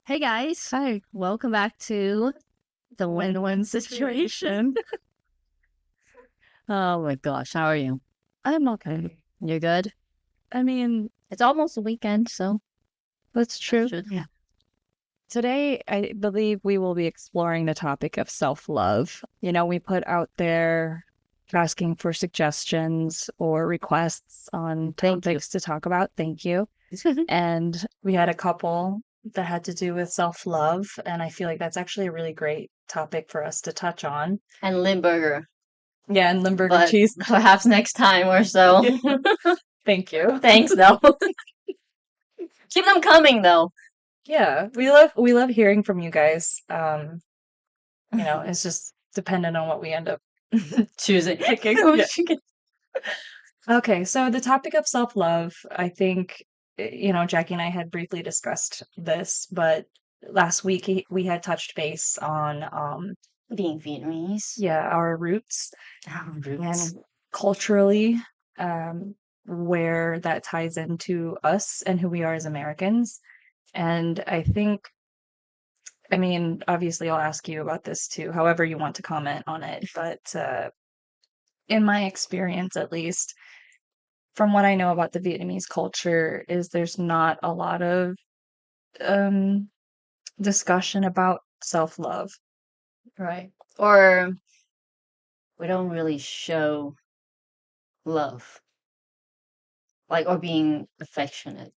Hey guys, Hi. welcome back to the win-win situation. Oh my gosh, how are you? I'm okay. You good? I mean, It's almost the weekend, so that's that true. should. Today, I believe we will be exploring the topic of self-love. We put out there asking for suggestions or requests on Thank you. topics to talk about. Thank you. And we had a couple that had to do with self-love, and I feel like that's actually a really great topic for us to touch on. And Limburger, Yeah, and Limburger but cheese. perhaps next time or so. Thank you. Thanks though. Keep them coming though. Yeah, we love hearing from you guys. It's just dependent on what we end up Choosing. picking. Yeah. Okay, so the topic of self-love, I think, Jackie and I had briefly discussed this, but last week we had touched base on, Being Vietnamese. yeah, our roots Roots. and culturally, where that ties into us and who we are as Americans. And I mean, obviously, I'll ask you about this too, however you want to comment on it. But in my experience, at least, from what I know about the Vietnamese culture, is there's not a lot of um, discussion about self-love. Right. Or we don't really show love, like, or being affectionate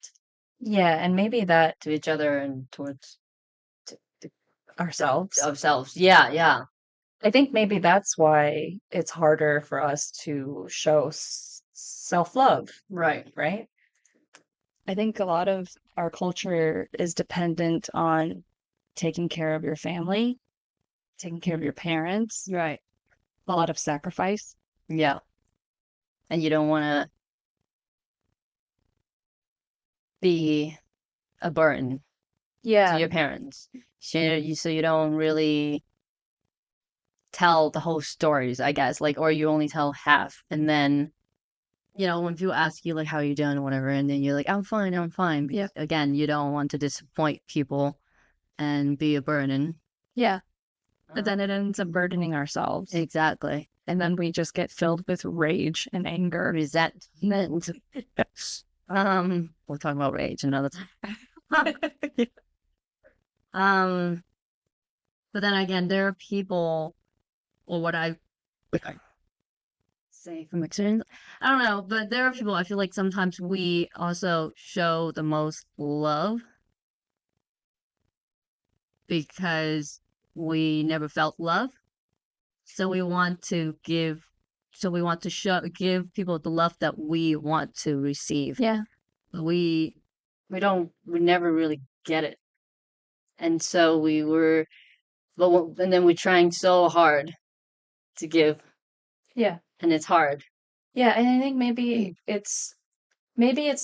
Yeah, and maybe that to each other and towards ourselves. ourselves. Yeah, yeah. I think maybe that's why it's harder for us to show self-love, Right. right? I think a lot of our culture is dependent on taking care of your family, taking care of your parents, Right. a lot of sacrifice. Yeah. And you don't want to be a burden to Yeah, your parents. So you don't really tell the whole stories, I guess, like, or you only tell half. And then, when people ask you, like, how you doing or whatever, and then you're like, I'm fine, I'm fine. yeah, Again, you don't want to disappoint people and be a burden. yeah. But then it ends up burdening ourselves. Exactly. And then we just get filled with rage and anger. Resentment. We're talking about rage another time. Um, but then again, there are people, or what I say from experience, I don't know, but there are people I feel like sometimes we also show the most love because we never felt love. So we want to give people the love that we want to receive. Yeah. We never really get it. And so and then we're trying so hard to give, Yeah. and it's hard. Yeah, and I think maybe it's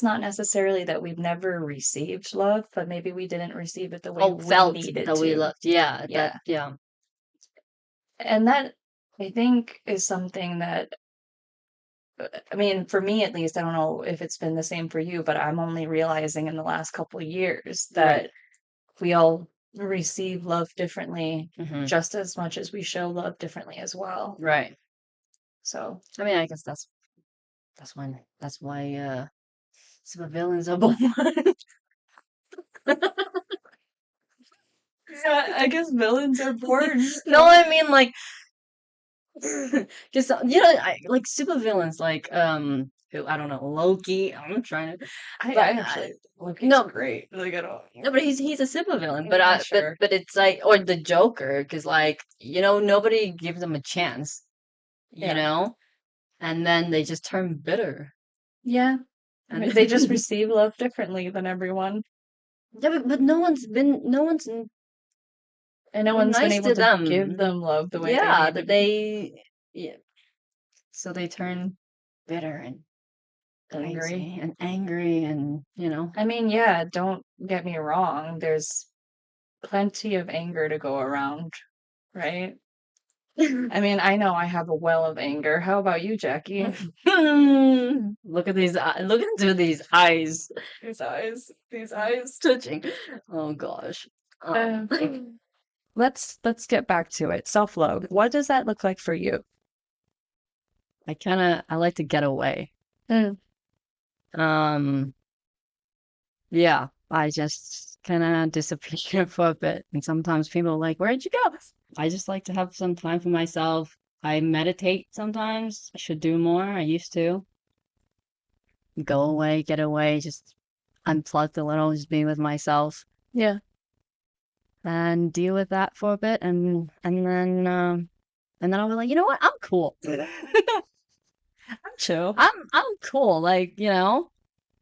not necessarily that we've never received love, but maybe we didn't receive it the way Oh, we felt needed that we to. loved. Yeah, Yeah. yeah. And that I think is something that I mean, for me at least, I don't know if it's been the same for you, but I'm only realizing in the last couple of years Right. that we all receive love differently, Hmm. just as much as we show love differently as well. Right. So, I mean, I guess that's why supervillains are born. yeah, I guess villains are born. No, I mean, like, just like supervillains, like who, I don't know, Loki. I'm trying to, I but actually Loki's no, great. Like I don't. no, but he's a supervillain. But Yeah, sure. but it's like, or the Joker, because, like, nobody gives him a chance, Yeah. and then they just turn bitter. Yeah. I And mean, they just receive love differently than everyone, yeah, but no one's and no one's been nice able to to give them. them love the way they Yeah, need to that be. yeah, so they turn bitter and Angry. angry and I mean, yeah, don't get me wrong. There's plenty of anger to go around, right? I mean, I know I have a well of anger. How about you, Jackie? Look at these look into these eyes These eyes, these eyes. touching. Oh gosh. Let's get back to it. Self-love. What does that look like for you? I like to get away. Mm. Yeah, I just kind of disappear for a bit. And sometimes people are like, where'd you go? I just like to have some time for myself. I meditate sometimes. I should do more. I used to go away, get away, just unplug a little, just be with myself Yeah. and deal with that for a bit. And then I'll be like, you know what? I'm cool. I'm chill. I'm cool. Like, you know,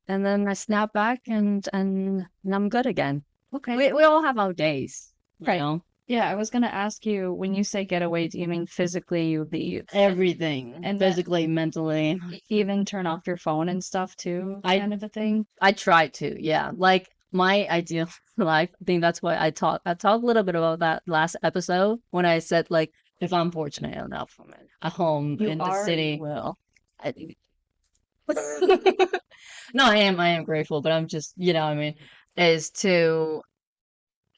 and then I snap back and I'm good again. Okay. We all have our days, you Right. know? Yeah, I was gonna ask you, when you say get away, do you mean physically you leave? Everything. And that- physically, mentally. Even turn off your phone and stuff too, I- kind of a thing? I try to, yeah. Like my ideal life, I think that's why I talked a little bit about that last episode when I said like if I'm fortunate enough I'm at home You in the are, city. you will. No, I am grateful, but I'm just, you know, what I mean, is to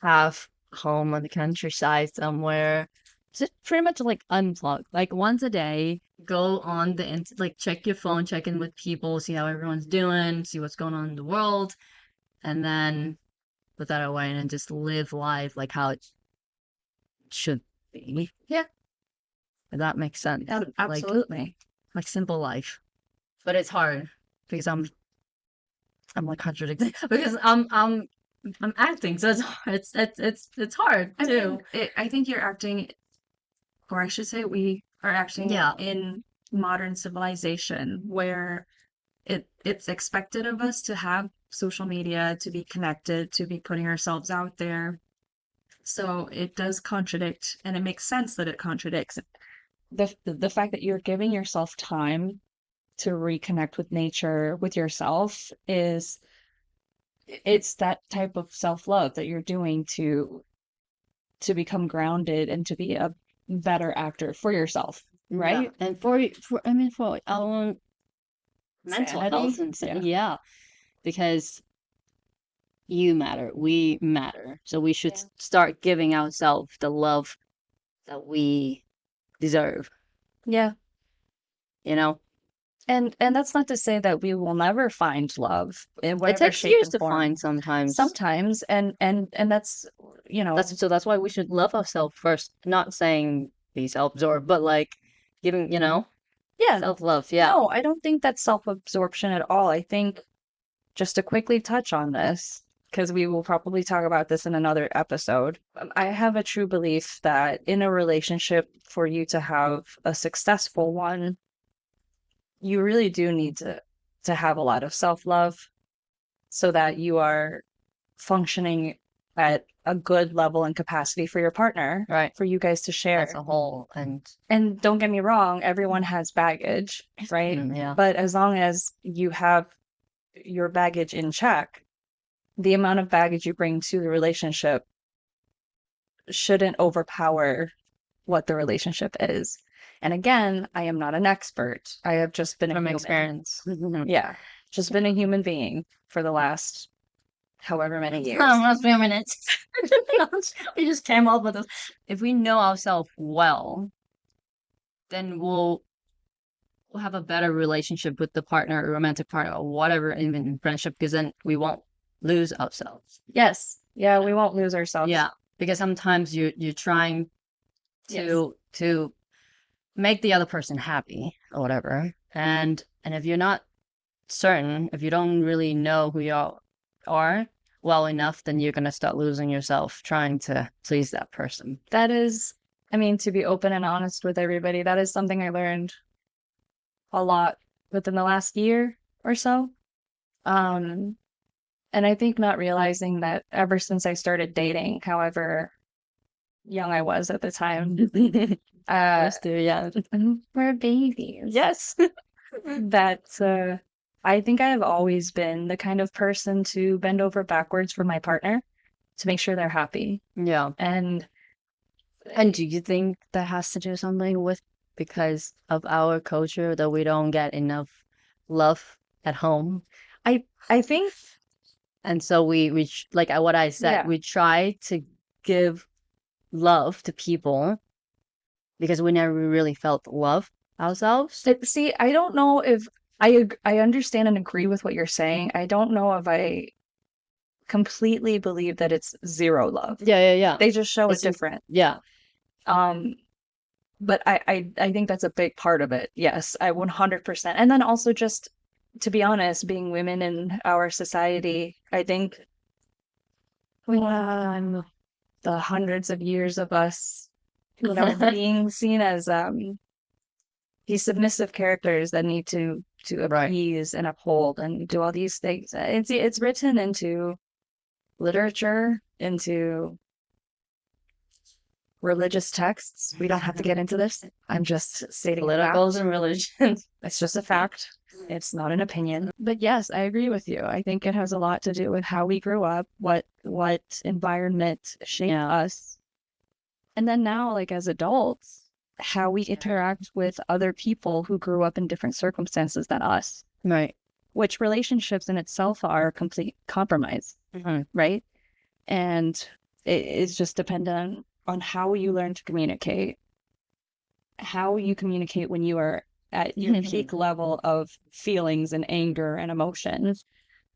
have home on the countryside somewhere. Just pretty much like unplug. Like once a day, go on the like check your phone, check in with people, see how everyone's doing, see what's going on in the world, and then put that away and then just live life like how it should be. Yeah. If that makes sense. Yeah, absolutely. Like simple life. But it's hard because I'm like contradicting because I'm acting, so it's hard too. I think you're acting, or I should say we are acting Yeah. in modern civilization where it's expected of us to have social media, to be connected, to be putting ourselves out there. So it does contradict, and it makes sense that it contradicts. The fact that you're giving yourself time to reconnect with nature, with yourself, it's that type of self-love that you're doing to become grounded and to be a better actor for yourself, right? Yeah. And for our own mental Sanity? health and yeah, because you matter, we matter, so we should Yeah. start giving ourselves the love that we deserve. Yeah. You know, And that's not to say that we will never find love in it whatever takes shape years and to form. find sometimes. Sometimes, and that's, you know, That's why we should love ourselves first. Not saying be self-absorbed, but like giving, you know, yeah. self-love. Yeah. No, I don't think that's self-absorption at all. I think, just to quickly touch on this, because we will probably talk about this in another episode, I have a true belief that in a relationship, for you to have a successful one, you really do need to have a lot of self-love so that you are functioning at a good level and capacity for your partner, Right. for you guys to share. As a whole, And don't get me wrong, everyone has baggage, right? yeah. But as long as you have your baggage in check, the amount of baggage you bring to the relationship shouldn't overpower what the relationship is. And again, I am not an expert. I have just been a From human. experience. Yeah. Just been a human being for the last however many years. Almost 3 minutes. We just came up with this. If we know ourselves well, then we'll have a better relationship with the partner, or romantic partner, or whatever, even in friendship, because then we won't lose ourselves. Yes. Yeah, we won't lose ourselves. Yeah, because sometimes you're trying to make the other person happy or whatever, and if you're not certain, if you don't really know who you are well enough, then you're gonna start losing yourself trying to please that person. That is, I mean, to be open and honest with everybody, that is something I learned a lot within the last year or so. And I think not realizing that ever since I started dating, however young I was at the time, Yeah. we're babies. Yes. That I think I have always been the kind of person to bend over backwards for my partner to make sure they're happy. Yeah. And do you think that has to do something with because of our culture that we don't get enough love at home? I think, And so we like what I said, Yeah. we try to give love to people because we never really felt love ourselves. See, I don't know if I understand and agree with what you're saying. I don't know if I completely believe that it's zero love. Yeah. They just show It's it just- different. Yeah. But I think that's a big part of it. Yes, I 100%. And then also just to be honest, being women in our society, I think the hundreds of years of us, being seen as these submissive characters that need to appease and uphold and do all these things. It's written into literature, into religious texts. We don't have to get into this. I'm just stating Politicals and religions. it's just a fact. It's not an opinion. But yes, I agree with you. I think it has a lot to do with how we grew up, what environment shaped us. And then now, like as adults, how we interact with other people who grew up in different circumstances than us. Right. Which relationships in itself are a complete compromise, right? And it's just dependent on how you learn to communicate, how you communicate when you are at your peak level of feelings and anger and emotions,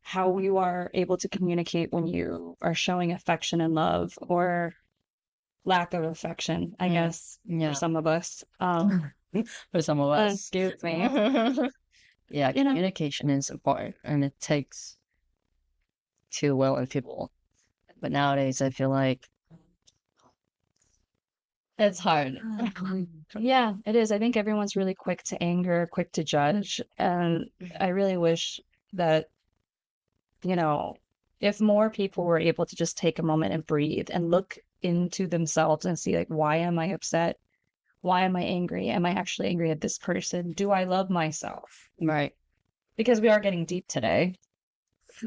how you are able to communicate when you are showing affection and love or lack of affection, I guess, for some of us. For some of us. Excuse me. Yeah, communication is important, and it takes two willing people. But nowadays, I feel like it's hard. Yeah, it is. I think everyone's really quick to anger, quick to judge. And I really wish that, if more people were able to just take a moment and breathe and look into themselves and see, like, why am I upset? Why am I angry? Am I actually angry at this person? Do I love myself? Right. Because we are getting deep today.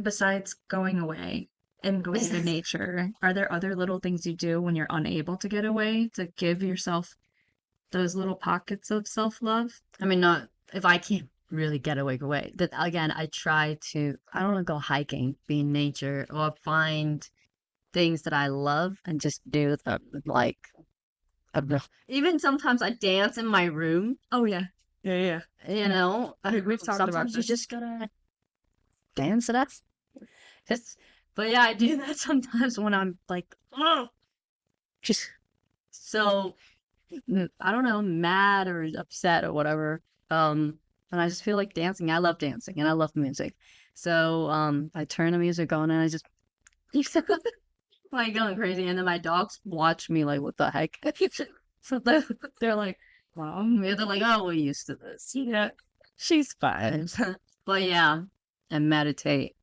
Besides going away and going to nature, are there other little things you do when you're unable to get away to give yourself those little pockets of self-love? I mean, not if I can't really get away. That again, I try to. I don't want to go hiking, be in nature, or find things that I love and just do them. Like, even sometimes I dance in my room. Oh yeah. Yeah. You know, We've talked about sometimes you this. just gotta dance it up. But yeah, I do that sometimes when I'm like, oh, just so I don't know, mad or upset or whatever. And I just feel like dancing. I love dancing and I love music. So I turn the music on and I just like going crazy. And then my dogs watch me like, what the heck? So they're like, Mom, they're like, oh, we're used to this. Yeah, she's fine. But yeah, and meditate.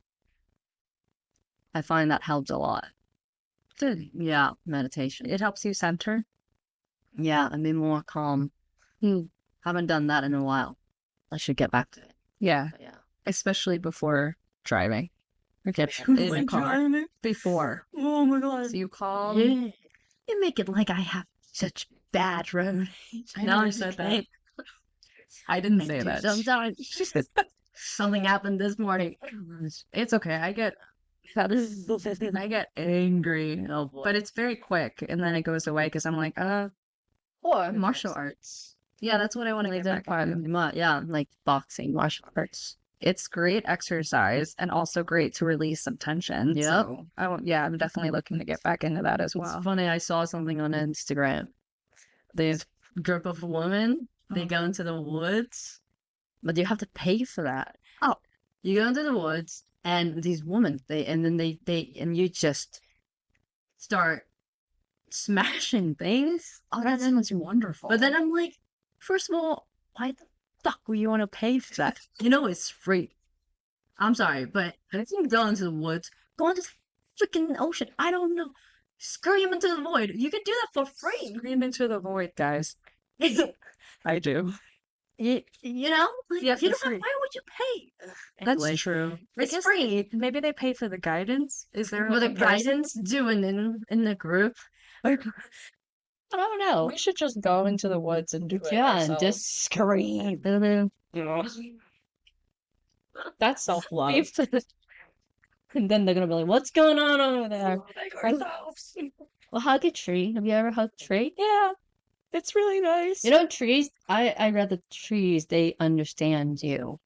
I find that helps a lot. Good. Yeah, meditation. It helps you center. Yeah, and be more calm. Haven't done that in a while. I should get back to it. Yeah. Yeah. Especially before driving. Okay. In a car. Before. Oh my god. So you calm. Yeah. You make it like I have such bad road. I never said that. I didn't say that. Sometimes something happened this morning. It's okay. I get angry. Oh boy. But it's very quick and then it goes away because I'm like, Or martial arts. Yeah, that's what I want to get back into. Yeah, like boxing, martial arts. It's great exercise and also great to release some tension. Yep. So I'm definitely looking to get back into that as well. It's funny, I saw something on Instagram. This group of women, they go into the woods, but you have to pay for that. Oh. You go into the woods and these women, and you just start smashing things. Oh, that sounds wonderful. But then I'm like, first of all, why the fuck would you want to pay for that? You know it's free. I'm sorry, but if you go into the woods, go into the freaking ocean. I don't know. Scream into the void. You can do that for free. Scream into the void, guys. I do. You know? Like, Yeah, if you it's don't have, free. why would you pay? That's Anyway, true. It's It's free. Maybe they pay for the guidance. Is there With a the guidance doing in the group. I don't know. We should just go into the woods and do it. Yeah, and ourselves. just scream. That's self-love. And then they're gonna be like, what's going on over there? Well, hug a tree. Have you ever hugged a tree? Yeah, it's really nice. You know, trees, I read that trees, they understand you.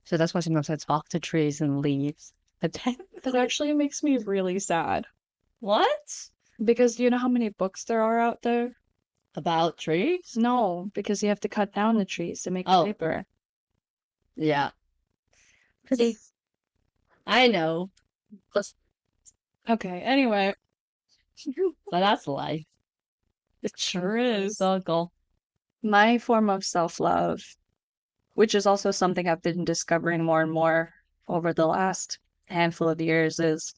So that's why sometimes I talk to trees and leaves. That actually makes me really sad. What? Because you know how many books there are out there? About trees? No, because you have to cut down the trees to make Oh, paper. yeah. Pretty. I know. Okay, anyway. But that's life. It sure is. Circle. My form of self-love, which is also something I've been discovering more and more over the last handful of years, is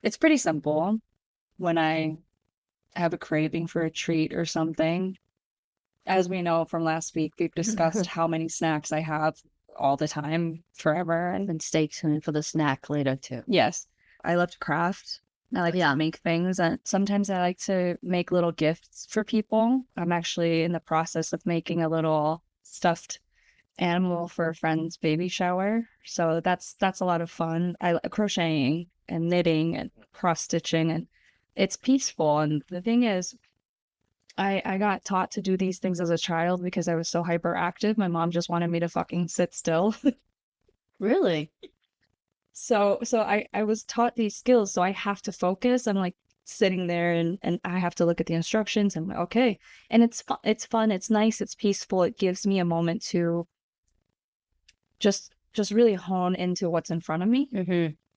it's pretty simple. When I have a craving for a treat or something, as we know from last week, we've discussed how many snacks I have all the time, forever. And stay tuned for the snack later too. Yes, I love to craft. I like to make things, and sometimes I like to make little gifts for people. I'm actually in the process of making a little stuffed animal for a friend's baby shower, so that's a lot of fun. I like crocheting and knitting and cross stitching, and it's peaceful. And the thing is, I got taught to do these things as a child because I was so hyperactive. My mom just wanted me to fucking sit still. Really? So I was taught these skills, so I have to focus. I'm like sitting there and I have to look at the instructions and I'm like, okay. And it's fun, it's nice, it's peaceful. It gives me a moment to just really hone into what's in front of me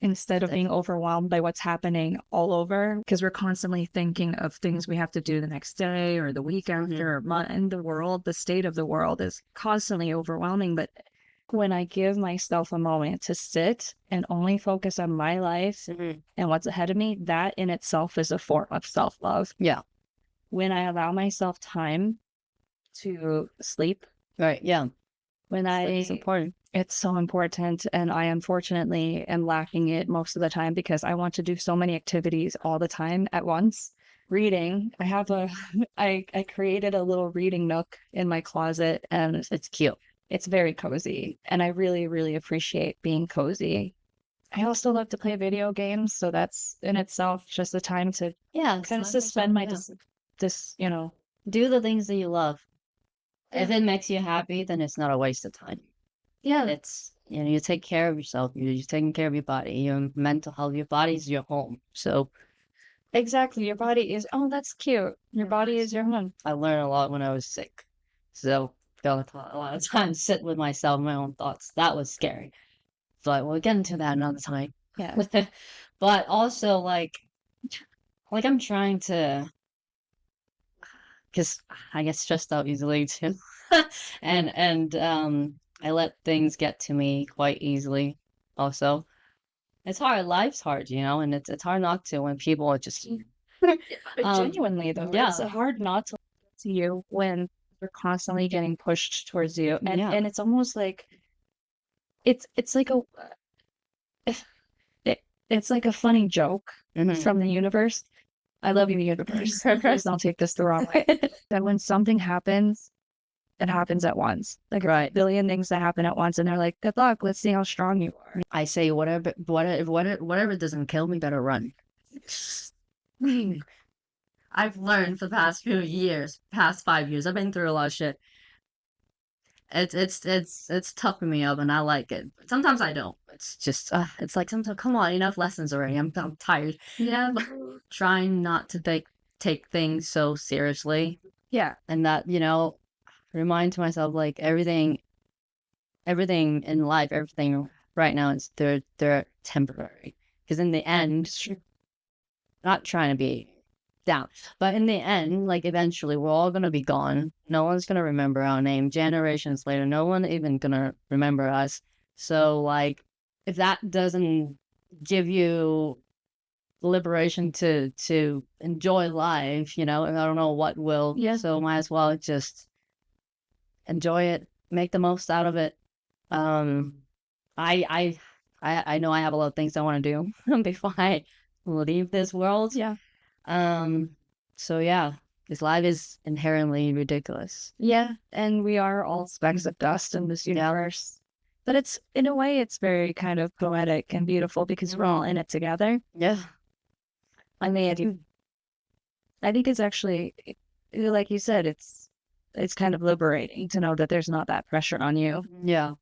instead of being overwhelmed by what's happening all over, because we're constantly thinking of things we have to do the next day or the week after or month. And the world, the state of the world is constantly overwhelming. But when I give myself a moment to sit and only focus on my life and what's ahead of me, that in itself is a form of self-love. Yeah. When I allow myself time to sleep. Right. Yeah. It's important. It's so important. And I unfortunately am lacking it most of the time because I want to do so many activities all the time at once. Reading. I have I created a little reading nook in my closet and It's cute. it's very cozy. And I really, really appreciate being cozy. I also love to play video games. So that's in itself just a time to kind of suspend my, do the things that you love. If it makes you happy, then it's not a waste of time. yeah, It's, you take care of yourself. You're taking care of your body, your mental health. Your body's your home. So exactly. Your body is, oh, that's cute. Your body is your home. I learned a lot when I was sick. So got a lot of time to sit with myself, my own thoughts. That was scary. But we'll get into that another time. Yeah. But also like I'm trying to, because I get stressed out easily too. and I let things get to me quite easily also. It's hard. Life's hard, and it's hard not to when people are just Genuinely though, it's hard not to look to you when you're constantly getting pushed towards you. And it's almost like it's like it's like a funny joke from the universe. I love you, universe. Please don't take this the wrong way. That when something happens, it happens at once. Like a billion things that happen at once, and they're like, "Good luck. Let's see how strong you are." I say whatever doesn't kill me, better run. I've learned for the past 5 years. I've been through a lot of shit. It's toughing me up, and I like it. Sometimes I don't. It's just it's like sometimes, come on, enough lessons already. I'm tired. Yeah, Trying not to take things so seriously. Yeah, and that remind myself like everything in life, everything right now is they're temporary. Because in the end, not trying to be down, but in the end, like eventually we're all gonna be gone. No one's gonna remember our name. Generations later, no one even gonna remember us. So like, if that doesn't give you liberation to enjoy life, I don't know what will. Yeah. So might as well just enjoy it, make the most out of it. I know I have a lot of things I want to do before I leave this world. Yeah. So yeah, this life is inherently ridiculous. Yeah, and we are all specks of dust in this universe. But it's, in a way, it's very kind of poetic and beautiful because we're all in it together. Yeah. I mean, I think it's actually, like you said, it's kind of liberating to know that there's not that pressure on you. Yeah.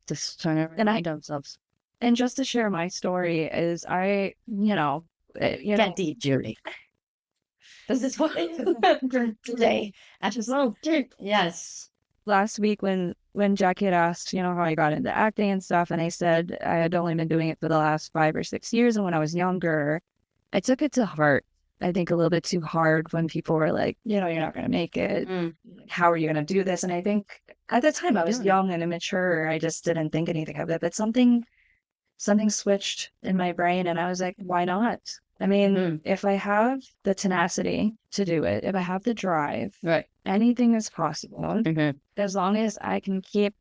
Just trying to And I, remind themselves. and just to share my story is Can't eat Judy. This is what today. I just yes. last week when Jackie had asked, how I got into acting and stuff, and I said I had only been doing it for the last 5 or 6 years, and when I was younger, I took it to heart. I think a little bit too hard when people were like, you're not going to make it. How are you going to do this? And I think at the time I was young and immature. I just didn't think anything of it. But something switched in my brain, and I was like, why not? I mean, if I have the tenacity to do it, if I have the drive, Right. anything is possible. As long as I can keep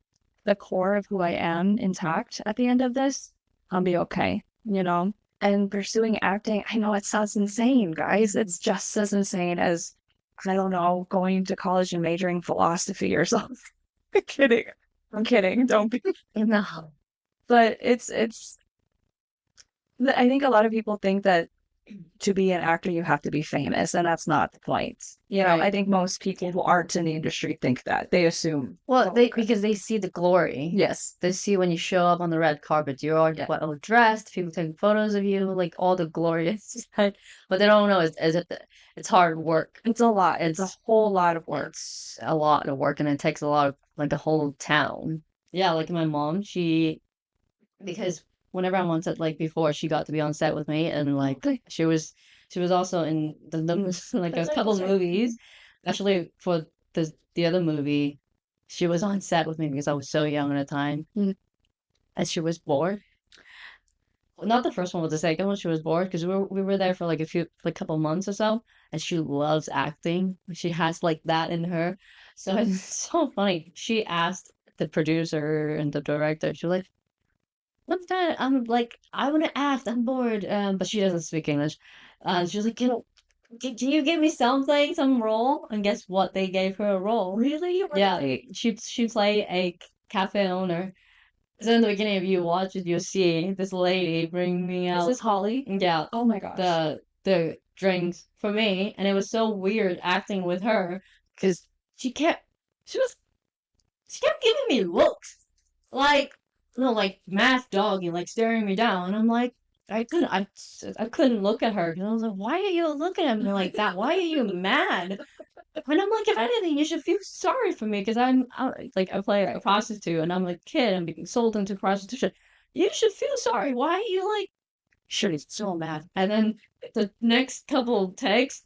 the core of who I am intact at the end of this, I'll be okay, And pursuing acting, I know it sounds insane, guys. It's just as insane as, I don't know, going to college and majoring philosophy or something. I'm kidding. Don't be. No. But I think a lot of people think that to be an actor, you have to be famous, and that's not the point. Right. I think most people who aren't in the industry think that. They assume. Well, because they see the glory. Yes. They see when you show up on the red carpet, you're all well dressed, people taking photos of you, like all the glorious. But they don't know it's hard work. It's a lot. It's a whole lot of work. It's a lot of work, and it takes a lot of like the whole town. Yeah, like my mom, because whenever I'm on set, like before, she got to be on set with me, and like she was also in the like a couple movies. Actually, for the other movie, she was on set with me because I was so young at the time, and she was bored. Well, not the first one, but the second one, she was bored because we were there for like a couple months or so, and she loves acting. She has like that in her, so it's so funny. She asked the producer and the director. She was like, what's that? I'm like, I want to act. I'm bored. But she doesn't speak English. She's like, can you give me something, some role? And guess what? They gave her a role. Really? Yeah, she played a cafe owner. So in the beginning, if you watch it, you'll see this lady bring me out. Is this Holly? Yeah. Oh my gosh. The drinks for me, and it was so weird acting with her because she kept giving me looks like math doggy, like staring me down. And I'm like, I couldn't look at her. And I was like, why are you looking at me like that? Why are you mad? And I'm like, if anything, you should feel sorry for me because I play a prostitute and I'm a kid. I'm being sold into prostitution. You should feel sorry. Why are you like? She's so mad. And then the next couple takes,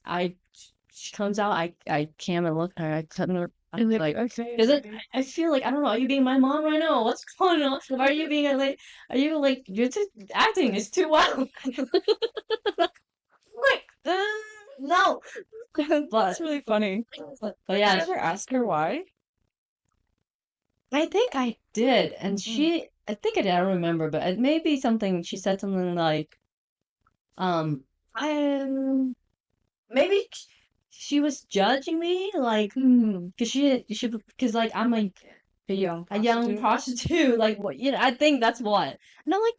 she comes out. I can't even look at her. I couldn't. I'm like, okay. Because I feel like, I don't know, are you being my mom right now? What's going on? Are you being are you like, acting is too wild? Like, no. That's really funny. But yeah. Did you ever ask her why? I think I did. And I think I did, I don't remember, but it may be something, she said something like, maybe she was judging me, like, because like I'm like a young prostitute, like what? I think that's what. And I'm like,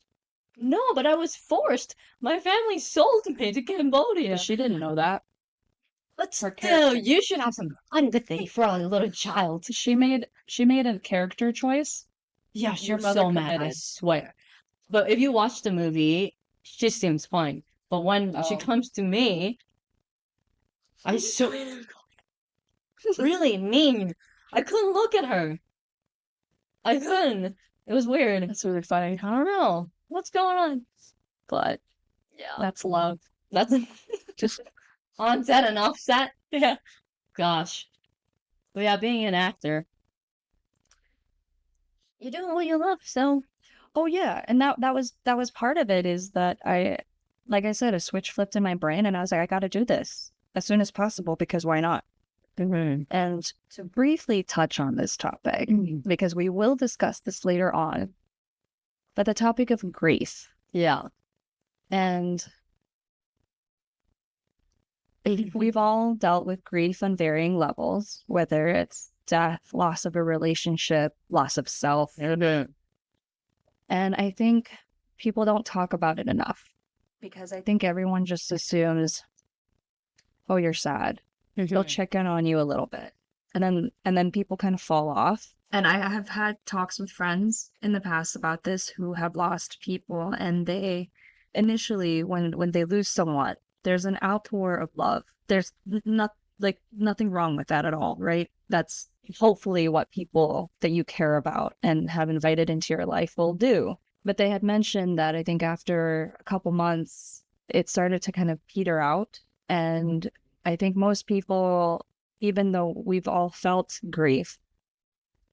no, but I was forced. My family sold me to Cambodia. She didn't know that. But still, you should have some empathy for a little child. She made a character choice. Yeah, she's so mad, I swear. But if you watch the movie, she seems fine. But when she comes to me, I so really mean. I couldn't look at her. I couldn't. It was weird. That's really funny. I don't know what's going on, but yeah, that's love. That's just on set and off set. Yeah. Gosh. But yeah, being an actor, you do what you love. So. Oh yeah, and that was part of it. Is that like I said, a switch flipped in my brain, and I was like, I got to do this as soon as possible because why not? And to briefly touch on this topic, because we will discuss this later on, but the topic of grief. Yeah. And we've all dealt with grief on varying levels, whether it's death, loss of a relationship, loss of self. And I think people don't talk about it enough because I think everyone just assumes, oh, you're sad. They'll check in on you a little bit. And then people kind of fall off. And I have had talks with friends in the past about this who have lost people, and they initially, when they lose someone, there's an outpour of love. There's nothing wrong with that at all, right? That's hopefully what people that you care about and have invited into your life will do. But they had mentioned that I think after a couple months, it started to kind of peter out. And I think most people, even though we've all felt grief,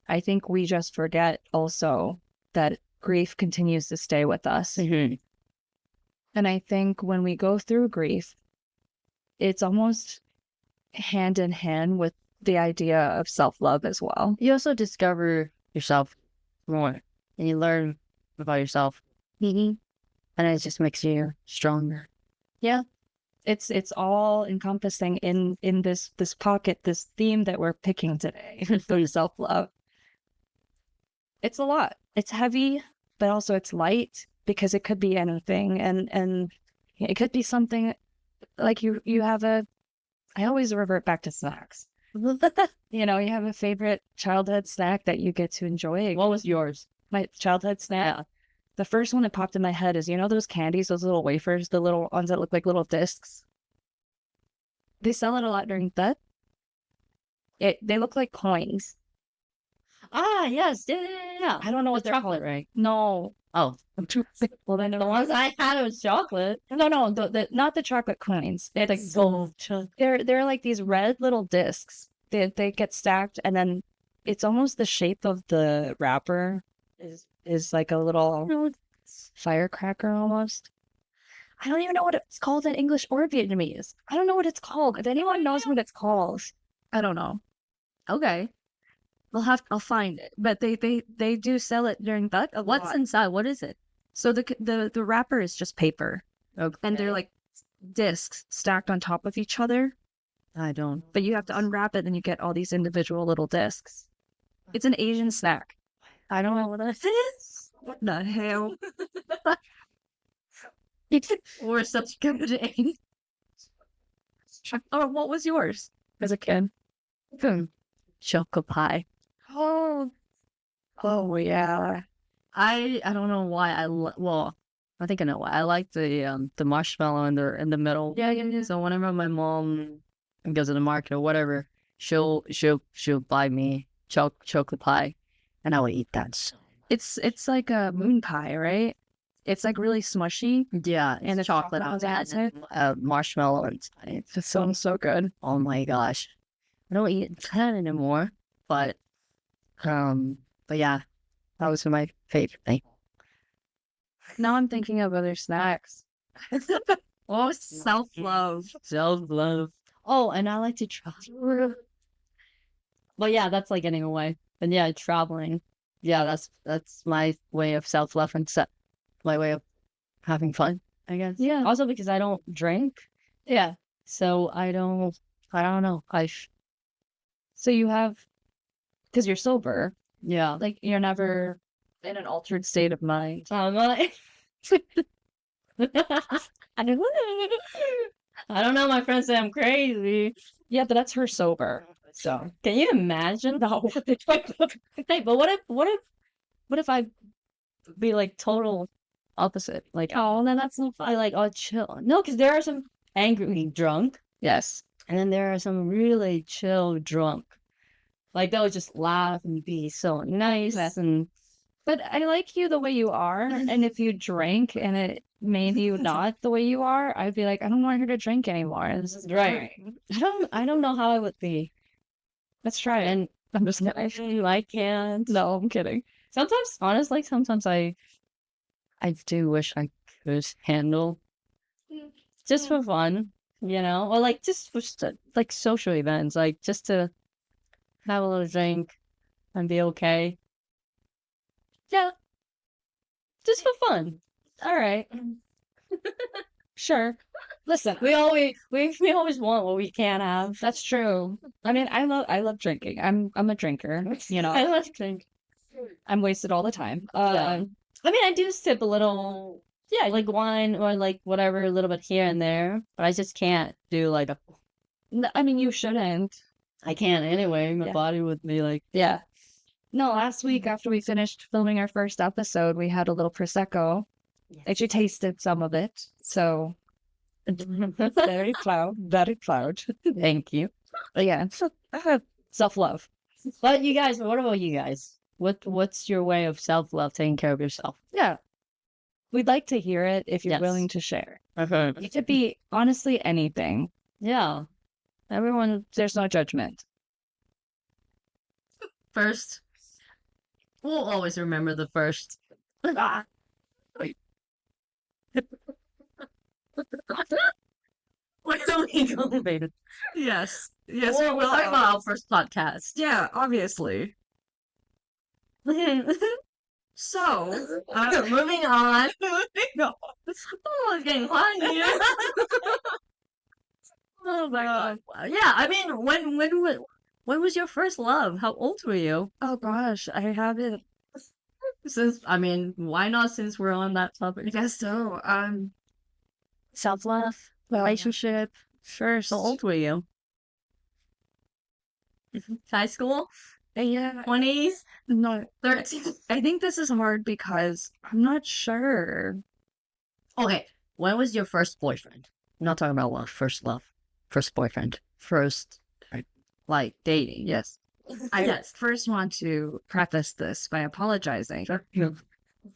I think we just forget also that grief continues to stay with us. And I think when we go through grief, it's almost hand in hand with the idea of self-love as well. You also discover yourself more, and you learn about yourself. And it just makes you stronger. Yeah. It's all encompassing in this pocket, this theme that we're picking today for self-love. It's a lot. It's heavy, but also it's light because it could be anything. And it could be something like you have I always revert back to snacks. You have a favorite childhood snack that you get to enjoy. What was yours? My childhood snack? Yeah. The first one that popped in my head is, those candies, those little wafers, the little ones that look like little discs. They sell it a lot during that. They look like coins. Ah, yes. Yeah. I don't know what they're called. Right? No. Oh. Well, then the ones I had was chocolate. No, not the chocolate coins. They're like gold. They're like these red little discs. They get stacked, and then it's almost the shape of the wrapper is like a little firecracker almost. I don't even know what it's called in English or Vietnamese. I don't know what it's called. If anyone knows what it's called, I don't know. Okay. I'll find it. But they do sell it during that. What's inside? What is it? So the wrapper is just paper. Okay. And they're like discs stacked on top of each other. I don't. But you have to unwrap it and you get all these individual little discs. It's an Asian snack. I don't know what that is. What the hell? We're such good name. Oh, what was yours as a kid? Choco pie. Oh yeah. I don't know why well, I think I know why. I like the marshmallow in the middle. Yeah. So whenever my mom goes to the market or whatever, she'll buy me chocolate pie, and I will eat that. It's like a moon pie, right? It's like really smushy. Yeah, and the chocolate on that. Marshmallow inside. It sounds so good. Oh my gosh, I don't eat that anymore. But yeah, that was my favorite thing. Now I'm thinking of other snacks. Oh, self-love. Oh, and I like to travel. But yeah, that's like getting away. And yeah, traveling. Yeah, that's my way of self-love and my way of having fun, I guess. Yeah. Also because I don't drink. Yeah. So I don't know. So you have, because you're sober. Yeah. Like you're never in an altered state of mind. I don't know. My friends say I'm crazy. Yeah, but that's her sober. So can you imagine? No. Hey, but what if I be like total opposite? Like, oh, no, that's not fun. I like, oh, chill. No, because there are some angry drunk. Yes. And then there are some really chill drunk. Like they'll just laugh and be so nice. But I like you the way you are. And if you drink and it made you not the way you are, I'd be like, I don't want her to drink anymore. This is right. I don't know how I would be. Let's try it. And I'm just kidding. I can't. No, I'm kidding. Sometimes, honestly, I do wish I could handle just for fun, or like just for like social events, like just to have a little drink and be okay. Yeah, just for fun. All right. Sure. Listen, we always want what we can't have. That's true. I mean, I love drinking. I'm a drinker. I love drink. I'm wasted all the time. Yeah. I mean, I do sip a little, like wine or like whatever, a little bit here and there, but I just can't do like a I mean, you shouldn't. I can't anyway. My Yeah. body would be like, Yeah. No, last week after we finished filming our first episode, we had a little Prosecco. yes. You tasted some of it. So very proud, very proud. Thank you. But yeah, it's self-love. But you guys, what about you guys? What's your way of self-love, taking care of yourself? Yeah. We'd like to hear it if you're Yes. willing to share. Okay. It could be honestly anything. Yeah. Everyone, there's no judgment. First, we'll always remember the first. Where do we go, baby? Yes. Yes, Well, we'll talk about our first podcast. Yeah, obviously. So, Moving on. no. Oh, it's getting hot in here. Oh my god. Yeah, I mean, when was your first love? How old were you? Oh gosh, I haven't. Since I mean, why not? Since we're on that topic. I guess so. Self-love, relationship. First. How old were you? High school? Yeah. 20s? No. 13? I think this is hard because I'm not sure. Okay, when was your first boyfriend? I'm not talking about love. First love. First boyfriend. First, like, dating. Yes. I Yes. first want to preface this by apologizing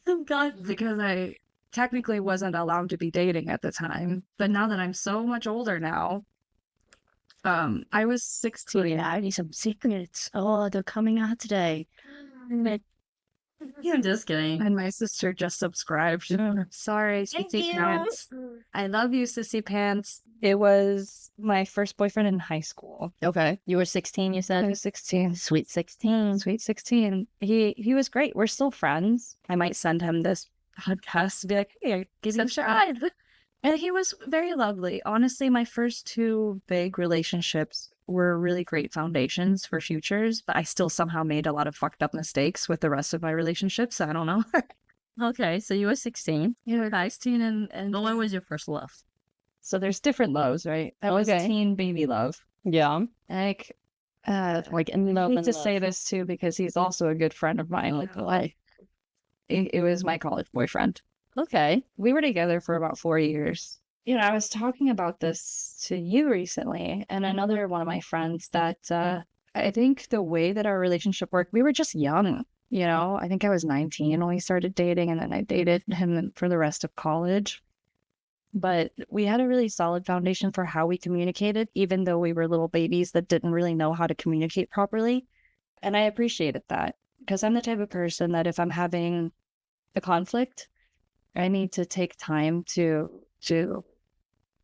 Oh god. because I technically wasn't allowed to be dating at the time. But now that I'm so much older now, I was 16. I need some secrets. Oh, they're coming out today. I'm just kidding. And my sister just subscribed. Sorry, Thank Sissy you. Pants. I love you, Sissy Pants. It was my first boyfriend in high school. Okay. You were 16, you I said? was 16. Sweet 16. Sweet 16. He was great. We're still friends. I might send him this podcast to be like, hey, give you a shot. And he was very lovely. Honestly, my first two big relationships were really great foundations for futures, but I still somehow made a lot of fucked up mistakes with the rest of my relationships. I don't know. Okay, so you were 16. You know, 16 and But when was your first love? so there's different loves, right? That was Okay. teen baby love. Yeah. Like, Like in I love need and to love. say this too because he's also a good friend of mine. Like, it was my college boyfriend. Okay. We were together for about 4 years. You know, I was talking about this to you recently and another one of my friends that I think the way that our relationship worked, we were just young. You know, I think I was 19 when we started dating, and then I dated him for the rest of college. But we had a really solid foundation for how we communicated, even though we were little babies that didn't really know how to communicate properly. And I appreciated that because I'm the type of person that if I'm having a conflict, I need to take time to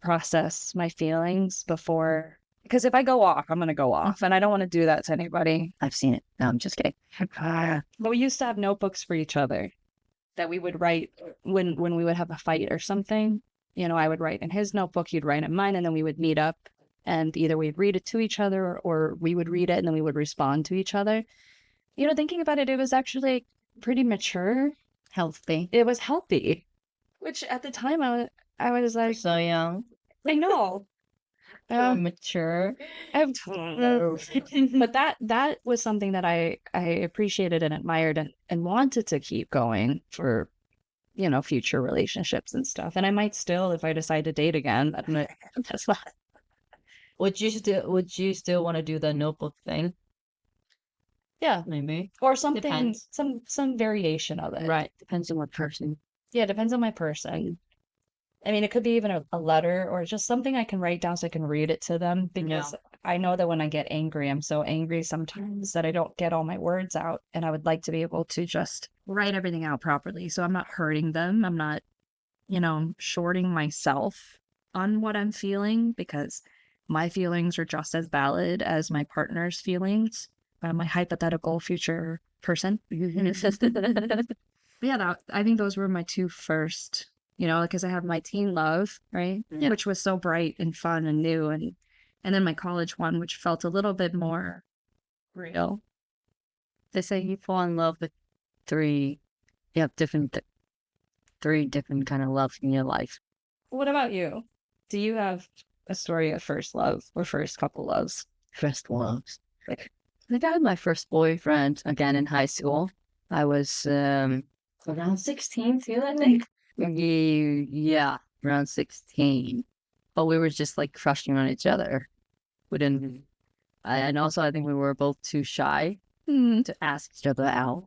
process my feelings before, because if I go off, I'm going to go off, and I don't want to do that to anybody. I've seen it. No, I'm just kidding. But we used to have notebooks for each other that we would write when we would have a fight or something. You know, I would write in his notebook, he'd write in mine, and then we would meet up and either we'd read it to each other or we would read it and then we would respond to each other. You know, thinking about it, it was actually pretty mature. Healthy. It was healthy, which at the time I was like, So young. I know. Mature. But that was something that I appreciated and admired and wanted to keep going for, you know, future relationships and stuff. And I might still, if I decide to date again, that's not. Would you still want to do the notebook thing? Yeah, Maybe. or something, Depends. some variation of it. Right. Depends on what person. Yeah, depends on my person. I mean, it could be even a letter or just something I can write down so I can read it to them, because I know that when I get angry, I'm so angry sometimes that I don't get all my words out, and I would like to be able to just write everything out properly so I'm not hurting them. I'm not, you know, shorting myself on what I'm feeling, because my feelings are just as valid as my partner's feelings, my hypothetical future person. Yeah, I think those were my two first, you know, because I have my teen love, right? Yeah. Which was so bright and fun and new, and then my college one, which felt a little bit more real. They say you fall in love with three different kind of loves in your life. What about you? Do you have a story of first love or first couple loves. First loves. Like, I think I had my first boyfriend again in high school. I was around 16 too, I think. Yeah, around 16. But we were just like crushing on each other. We didn't, and also I think we were both too shy to ask each other out.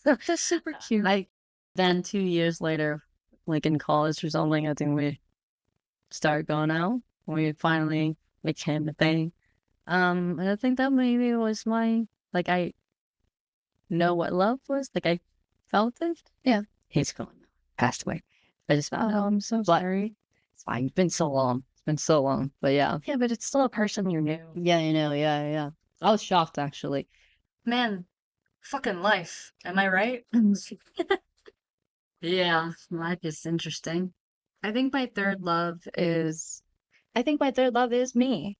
That's super cute. Like, then 2 years later, like in college or something, I think we started going out. We finally became a thing. And I think that maybe was like, I know what love was. Like, I felt it. Yeah. He's gone, passed away. I just found Oh, out. I'm so But sorry. it's fine. It's been so long. It's been so long. But yeah. Yeah, but it's still a person you knew. Yeah, you know. Yeah, yeah. I was shocked, actually. Man, fucking life. Am I right? Yeah, life is interesting. I think my third love is me.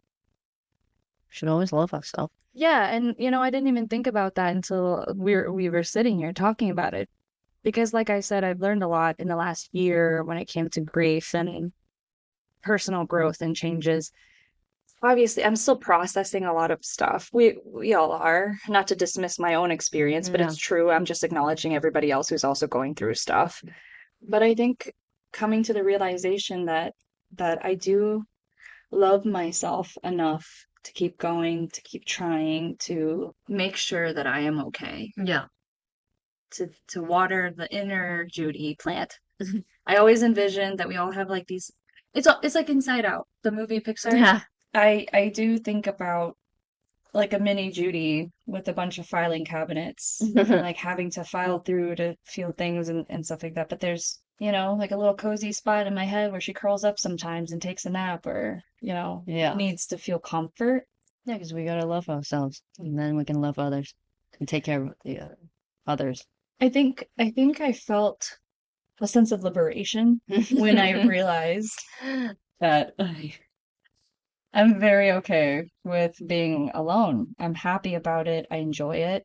Should always love ourselves. Yeah, and I didn't even think about that until we were sitting here talking about it. Because like I said, I've learned a lot in the last year when it came to grief and personal growth and changes. Obviously, I'm still processing a lot of stuff. We all are. Not to dismiss my own experience, but Yeah. it's true. I'm just acknowledging everybody else who's also going through stuff. But I think coming to the realization that I do love myself enough to keep going, to keep trying, to make sure that I am okay, Yeah. to water the inner Judy plant. I always envisioned that we all have like these. It's like Inside Out, the movie Pixar. Yeah. I do think about like a mini Judy with a bunch of filing cabinets, and like having to file through to feel things and stuff like that. But there's, like a little cozy spot in my head where she curls up sometimes and takes a nap or, Yeah. needs to feel comfort. Yeah, because we gotta love ourselves, and then we can love others and take care of the others. I think I felt a sense of liberation when I realized that I'm very okay with being alone. I'm happy about it. I enjoy it.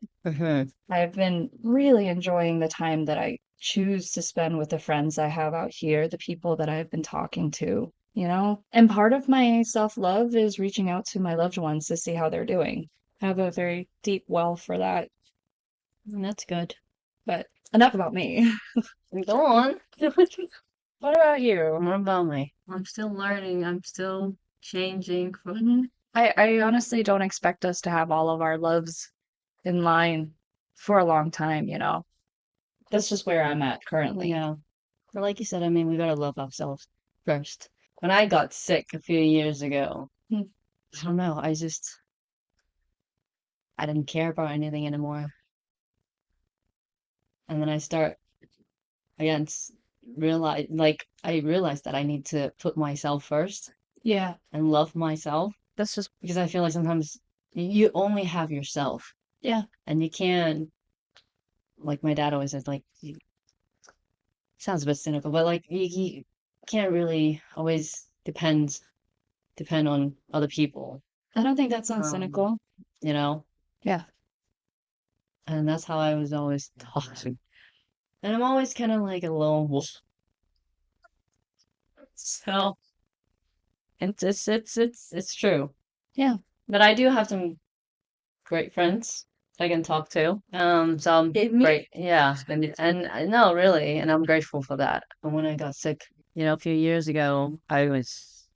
I've been really enjoying the time that I choose to spend with the friends I have out here, the people that I've been talking to, And part of my self-love is reaching out to my loved ones to see how they're doing. I have a very deep well for that. That's good. But enough about me. Go on. What about you? What about me? I'm still learning. I'm still changing. From... I honestly don't expect us to have all of our loves in line for a long time, That's just where I'm at currently. Yeah. But like you said, I mean, we gotta love ourselves first. When I got sick a few years ago, I don't know, I didn't care about anything anymore. And then again, I realized that I need to put myself first. Yeah. And love myself. That's just because I feel like sometimes you only have yourself. Yeah. And you can't, like my dad always says, like, sounds a bit cynical, but like you can't really always depend on other people. I don't think that sounds cynical. Yeah. And that's how I was always taught. And I'm always kind of like a lone wolf. So it's true. Yeah. But I do have some great friends I can talk to. So I'm great. Yeah. And I know, really, and I'm grateful for that. And when I got sick, a few years ago, I was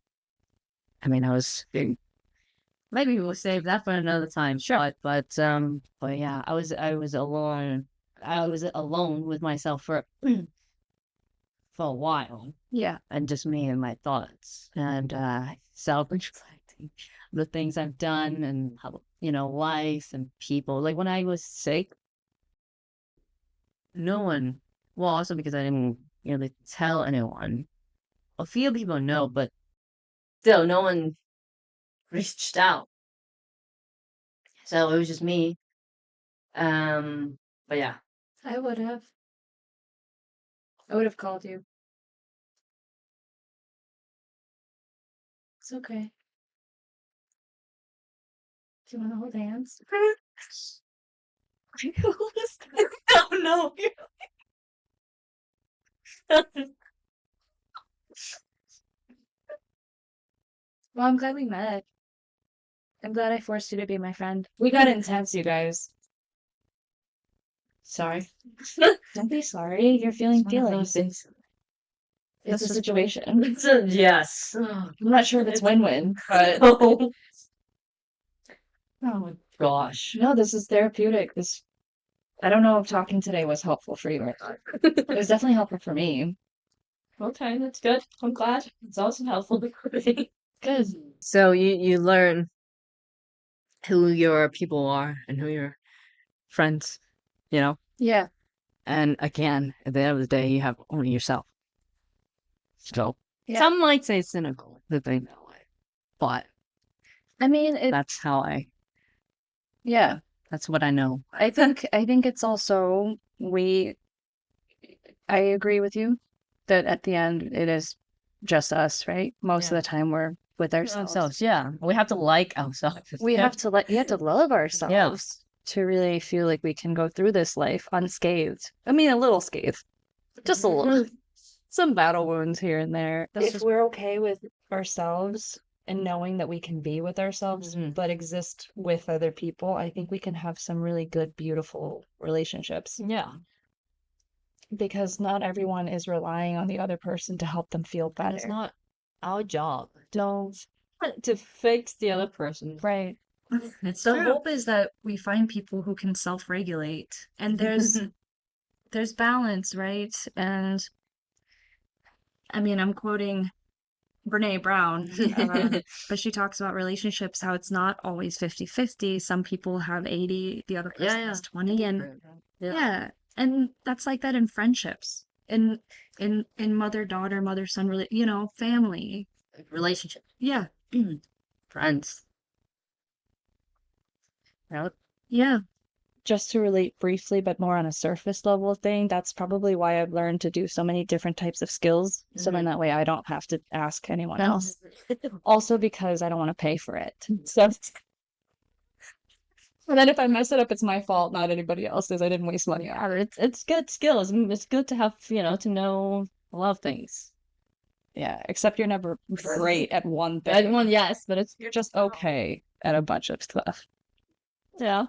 maybe we'll save that for another time. Sure. But yeah, I was alone. I was alone with myself for a while. Yeah. And just me and my thoughts and self-reflecting the things I've done and how, life and people. Like when I was sick, no one, well, also because I didn't really tell anyone. A few people know, but still no one reached out. So it was just me. But yeah. I would have called you. It's okay. Do you want to hold hands? Oh no. Well, I'm glad we met. I'm glad I forced you to be my friend. We got intense, you guys. Sorry. Don't be sorry. You're feeling feelings. It's a situation. Yes. I'm not sure if it's win-win, but Oh my gosh. no, this is therapeutic. I don't know if talking today was helpful for you or not. It was definitely helpful for me. Okay, that's good. I'm glad. It's also helpful. Good. So you learn who your people are and who your friends, you know? Yeah. And again, at the end of the day, you have only yourself. So Yeah. some might say cynical to think that way, but I mean, that's how yeah. that's what I know. I think it's also I agree with you that at the end it is just us, right? Most of Yeah. the time we're with ourselves. Yeah. We have to like ourselves. We have to you have to love Yeah. ourselves to really feel like we can go through this life unscathed. I mean, a little scathed, just a little. Some battle wounds here and there. If we're okay with ourselves and knowing that we can be with ourselves, but exist with other people, I think we can have some really good, beautiful relationships. Yeah. Because not everyone is relying on the other person to help them feel And it's better. not our job Don't. to fix the other person. Right. It's The true. hope is that we find people who can self-regulate, and there's balance, right? And I mean, I'm quoting Brene Brown, but she talks about relationships, how it's not always 50-50. Some people have 80, the other person has 20, and yeah, and that's like that in friendships, in mother-daughter, mother-son, really, family. Relationship. Yeah, Friends. Yep. yeah. Just to relate briefly, but more on a surface level thing, that's probably why I've learned to do so many different types of skills. So then that way I don't have to ask anyone else. Also because I don't want to pay for it. So, and then if I mess it up, it's my fault, not anybody else's. I didn't waste money. Yeah, it's good skills. It's good to have, to know a lot of things. Yeah, except you're never great at one thing. One, yes, but You're just okay at a bunch of stuff. yeah.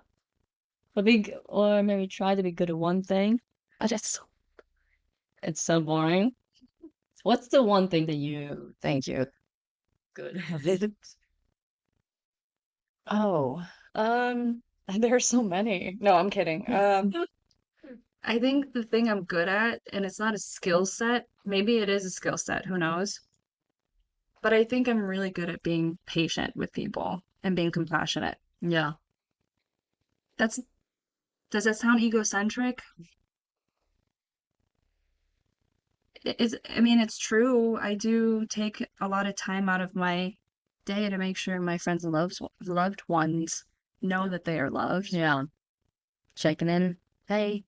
Or maybe try to be good at one thing. But It's so boring. What's the one thing that you think you're good at? oh, there are so many. No, I'm kidding. I think the thing I'm good at, and it's not a skill set, maybe it is a skill set, who knows? But I think I'm really good at being patient with people and being compassionate. Yeah. Does that sound egocentric? I mean, it's true. I do take a lot of time out of my day to make sure my friends and loved ones know that they are loved. Yeah. Checking in. Hey.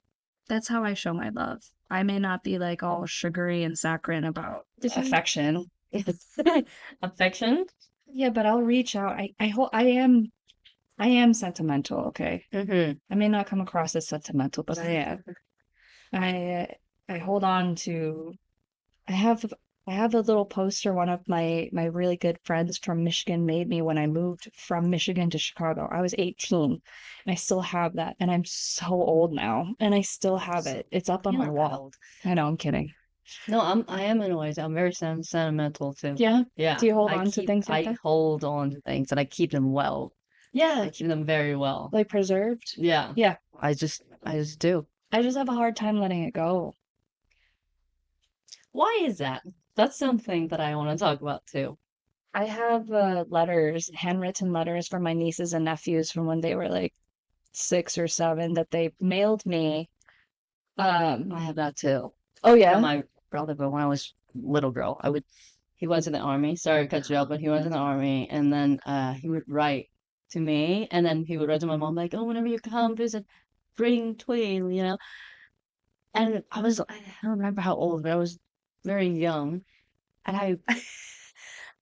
That's how I show my love. I may not be like all sugary and saccharine about affection. Affection? Yeah, but I'll reach out. I am sentimental, okay? I may not come across as sentimental, but I am. I hold on to. I have a little poster one of my really good friends from Michigan made me when I moved from Michigan to Chicago. I was 18 and I still have that. And I'm so old now and I still have it. It's up on my wall. I know, I'm kidding. No, I am annoyed. I'm very sentimental too. Yeah? Yeah. Do you hold on to things like I that? hold on to things and I keep them well. Yeah. I keep them very well. Like preserved? Yeah. Yeah. I just do. I just have a hard time letting it go. Why is that? That's something that I want to talk about too. I have letters, handwritten letters from my nieces and nephews from when they were like 6 or 7 that they mailed me. I have that too. Oh yeah. From my brother, but when I was little girl, he was in the army. Sorry to cut you off, but he was in the army, and then he would write to me, and then he would write to my mom like, "Oh, whenever you come visit, bring Tween," And I don't remember how old, but I was very young, and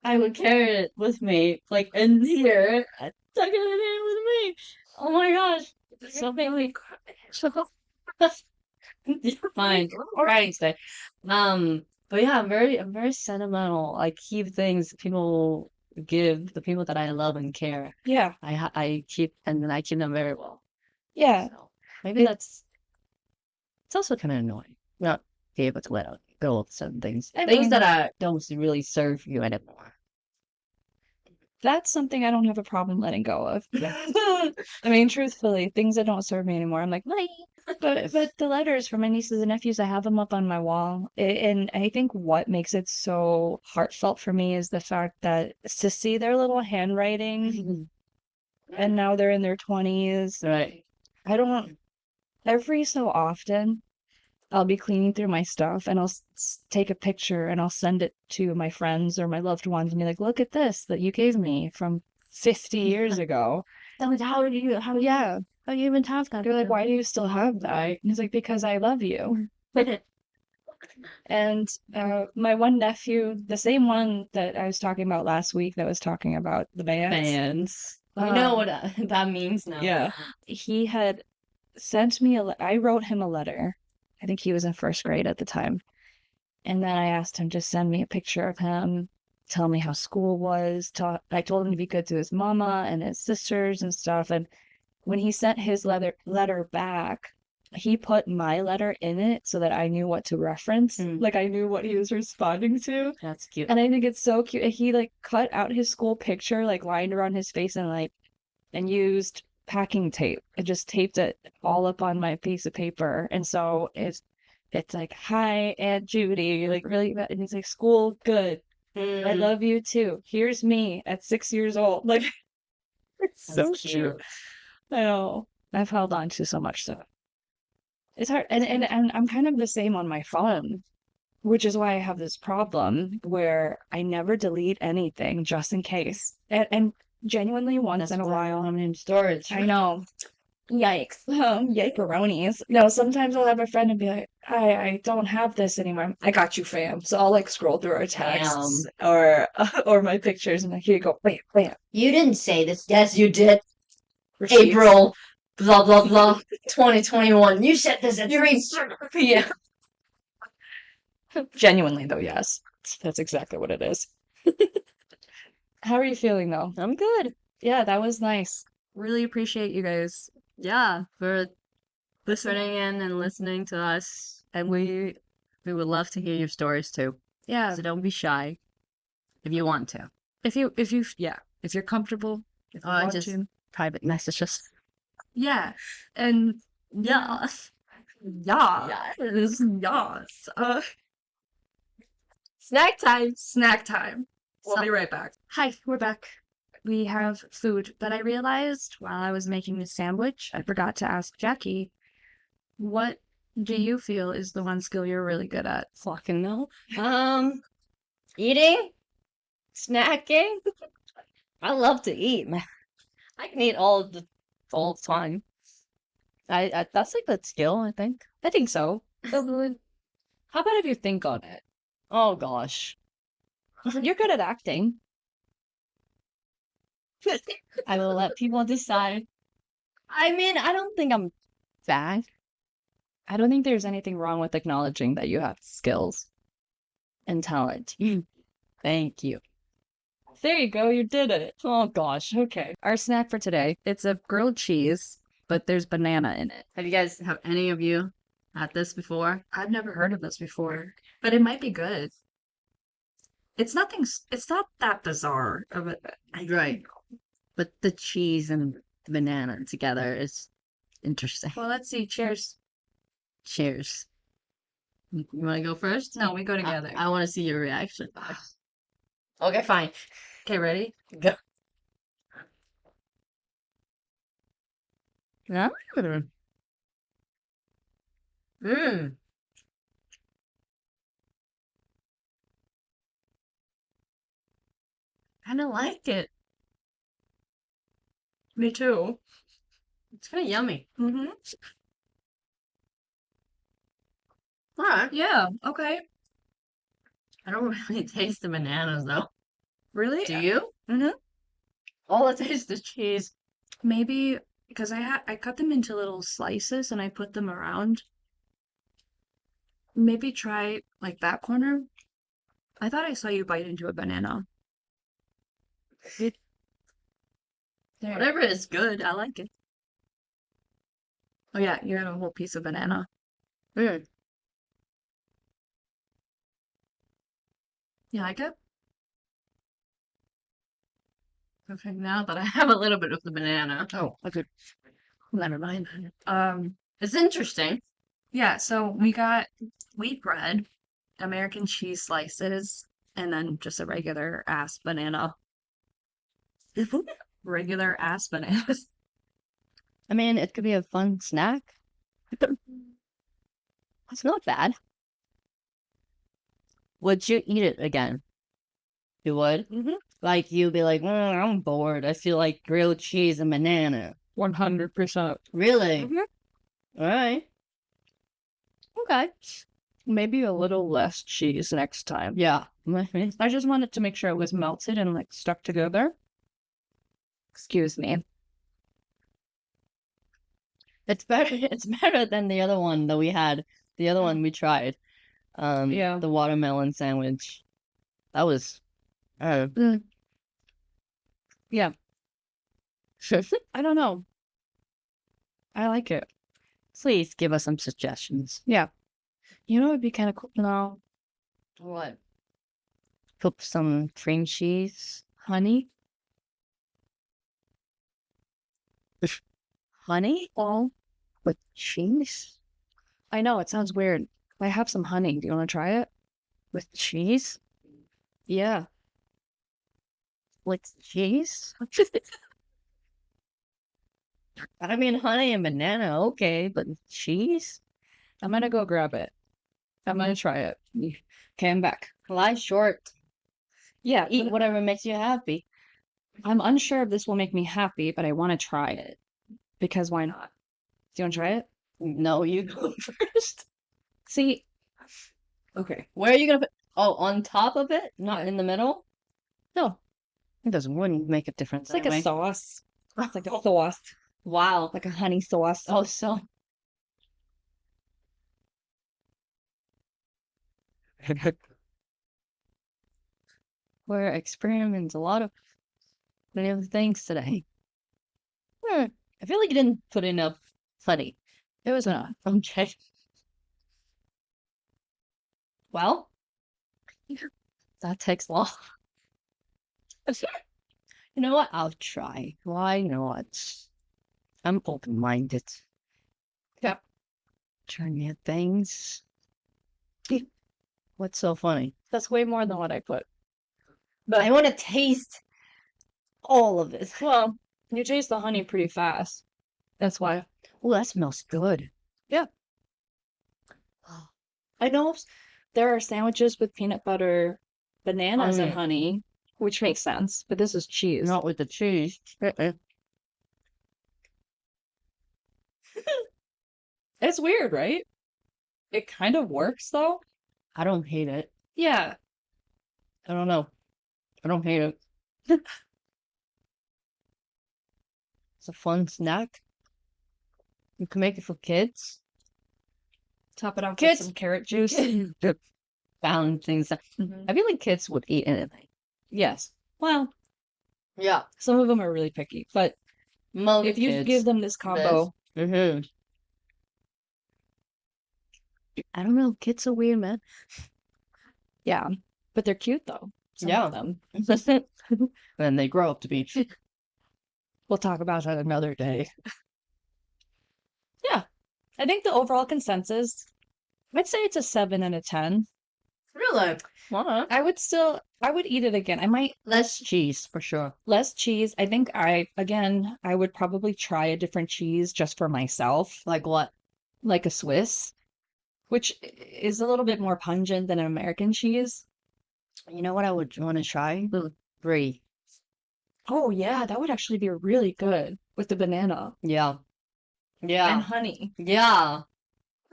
I would carry it with me, like in here, tucking it in with me. Oh my gosh, so maybe, you're fine. All right, stay. But yeah, I'm very sentimental. I keep things. People give the people that I love and care. Yeah. I keep them very well. Yeah. So maybe it's also kind of annoying not be able to let go of certain things. I Things mean, that don't really serve you anymore. that's something I don't have a problem letting go of. I mean, truthfully, things that don't serve me anymore, I'm like, bye. But the letters from my nieces and nephews, I have them up on my wall. And I think what makes it so heartfelt for me is the fact that to see their little handwriting and now they're in their 20s. Right. I don't, every so often, I'll be cleaning through my stuff and I'll take a picture and I'll send it to my friends or my loved ones and be like, look at this that you gave me from 50 years ago. That was how you even have that? They're like, why do you still have that? And he's like, because I love you. And my one nephew, the same one that I was talking about last week that was talking about the bands. I know what that means now. Yeah. He had sent me I wrote him a letter. I think he was in first grade at the time. And then I asked him to send me a picture of him, tell me how school was. I told him to be good to his mama and his sisters and stuff. And when he sent his letter back, he put my letter in it so that I knew what to reference. Like I knew what he was responding to. That's cute. And I think it's so cute. He like cut out his school picture, like lined around his face and used packing tape. I just taped it all up on my piece of paper. And so it's like, hi, Aunt Judy, like really, and he's like, school, good. I love you too. Here's me at 6 years old. Like, it's so cute. I know. I've held on to so much stuff. It's hard. And I'm kind of the same on my phone, which is why I have this problem where I never delete anything just in case. And genuinely once in a while, I'm in storage. I know. Yikes. Yikeroonies. No, sometimes I'll have a friend and be like, I don't have this anymore. I got you, fam. So I'll like scroll through our texts or my pictures and like, here you go. Wait. You didn't say this. Yes, you did. Receipts. April, blah, blah, blah, 2021. You said this at 3 p.m. Genuinely, though, yes. That's exactly what it is. How are you feeling, though? I'm good. Yeah, that was nice. Really appreciate you guys. Yeah, for listening in and listening to us. And we would love to hear your stories too. Yeah. So don't be shy if you want to. If you're comfortable. If you want just to. private messages. Yeah. And Yes. yes. Snack time. Snack time. We'll be right back. Hi, we're back. We have food, but I realized while I was making the sandwich, I forgot to ask Jackie, what do you feel is the one skill you're really good at? Fucking no. Eating, snacking. I love to eat, man. I can eat all the time. I that's like a skill, I think. I think so. How about if you think on it? Oh gosh. You're good at acting. I will let people decide. I mean, I don't think I'm bad. I don't think there's anything wrong with acknowledging that you have skills and talent. Thank you. There you go, you did it. Oh gosh, okay. Our snack for today, it's a grilled cheese, but there's banana in it. Have any of you had this before? I've never heard of this before, but it might be good. It's not that bizarre of it. Right. But the cheese and banana together is interesting. Well, let's see. Cheers. Cheers. You want to go first? No, we go together. I want to see your reaction. Okay, fine. Okay, ready? Go. Mmm. Kind of like it. Me too. It's kind of yummy. Mm-hmm. All right. Yeah, okay. I don't really taste the bananas though. Really? Do you? Mm-hmm. All I taste is cheese. Maybe because I cut them into little slices and I put them around. Maybe try like that corner. I thought I saw you bite into a banana. Whatever is good, I like it. Oh yeah, you have a whole piece of banana. Mm. You like it? Okay, now that I have a little bit of the banana. Oh, okay. Never mind. It's interesting. Yeah, so we got wheat bread, American cheese slices, and then just a regular ass banana. Regular ass bananas. I mean, it could be a fun snack. It's not bad. Would you eat it again? You would? Mm-hmm. Like, you'd be like, I'm bored. I feel like grilled cheese and banana. 100%. Really? Mhm. All right. Okay. Maybe a little less cheese next time. Yeah. I just wanted to make sure it was melted and like stuck together. Excuse me. It's better. It's better than the other one that we had. The other one we tried. Yeah. The watermelon sandwich. That was. Yeah. I don't know. I like it. Please give us some suggestions. Yeah. You know, it'd be kind of cool. No. What? Put some cream cheese. Honey? Honey? Well, With cheese? I know, it sounds weird. I have some honey. Do you want to try it? With cheese? Yeah. With cheese? I mean, honey and banana, okay, but cheese? I'm gonna go grab it. I'm gonna try it. Okay, I'm back. Life short. Yeah, Eat whatever makes you happy. I'm unsure if this will make me happy, but I want to try it. Because why not? Do you want to try it? No, you go first. See? Okay. Where are you gonna put? Oh, on top of it, not in the middle. No, It doesn't wouldn't make a difference. it's like anyway. a sauce. It's like a sauce. Wow. Like a honey sauce. Oh, so. We're experimenting a lot of many other things today. I feel like you didn't put enough honey. It was enough. Okay. Well, that takes long. You know what? I'll try. Why not? I'm open-minded. Yeah. Try new things. What's so funny? That's way more than what I put. But I want to taste all of this. Well, you taste the honey pretty fast. That's why. Oh, that smells good. Yeah. I know there are sandwiches with peanut butter, bananas, and honey, which makes sense, but this is cheese. Not with the cheese. It's weird, right? It kind of works, though. I don't hate it. Yeah. I don't know. I don't hate it. It's a fun snack. You can make it for kids. Top it off Kids- with some carrot juice. Balance things out. Mhm. I feel like kids would eat anything. Yes. Well, Yeah. some of them are really picky, but Most if you kids. give them this combo, Mm-hmm. I don't know. Kids are weird, man. yeah. But they're cute, though. Some Yeah. of them. When they grow up to be. We'll talk about that another day. Yeah. I think the overall consensus, I'd say it's a 7 and a 10. Really? What? I would eat it again. I might Less cheese, for sure. less cheese. I think I would probably try a different cheese just for myself, Like what? like a Swiss, which is a little bit more pungent than an American cheese. You know what I would want to try? Brie. Oh yeah, that would actually be really good with the banana Yeah. and Yeah. honey. Yeah.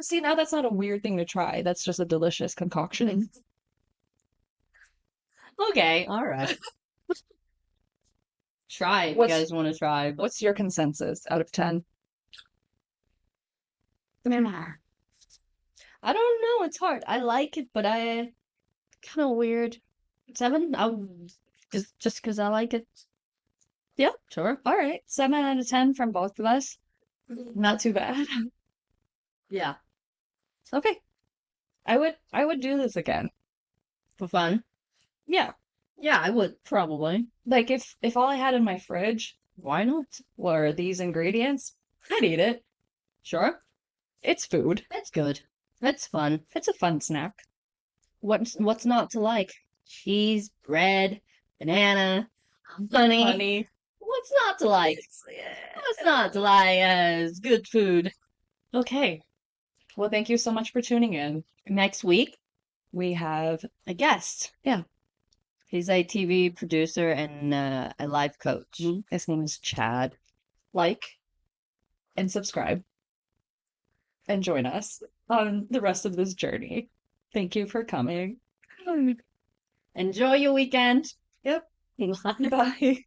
See, now that's not a weird thing to try. That's just a delicious concoction. Okay. All right. Try if you What's- guys want to try. But What's your consensus out of 10? I don't know. It's hard. I like it, but I kind of weird. 7? Just because I like it. Yeah, sure. All right, 7 out of 10 from both of us. Not too bad. Yeah. Okay. I would do this again. For fun. Yeah. Yeah, I would probably. Like if all I had in my fridge Why not? were these ingredients, I'd eat it. Sure. It's food. That's good. That's fun. It's a fun snack. What's not to like? Cheese, bread, banana, honey. Honey. What's not to like? What's not to like as good food? Okay. Well, thank you so much for tuning in. Next week, We have a guest. yeah. He's a TV producer and a life coach. His name is Chad. Like and subscribe and join us on the rest of this journey. Thank you for coming. Enjoy your weekend. Yep. Bye. Bye.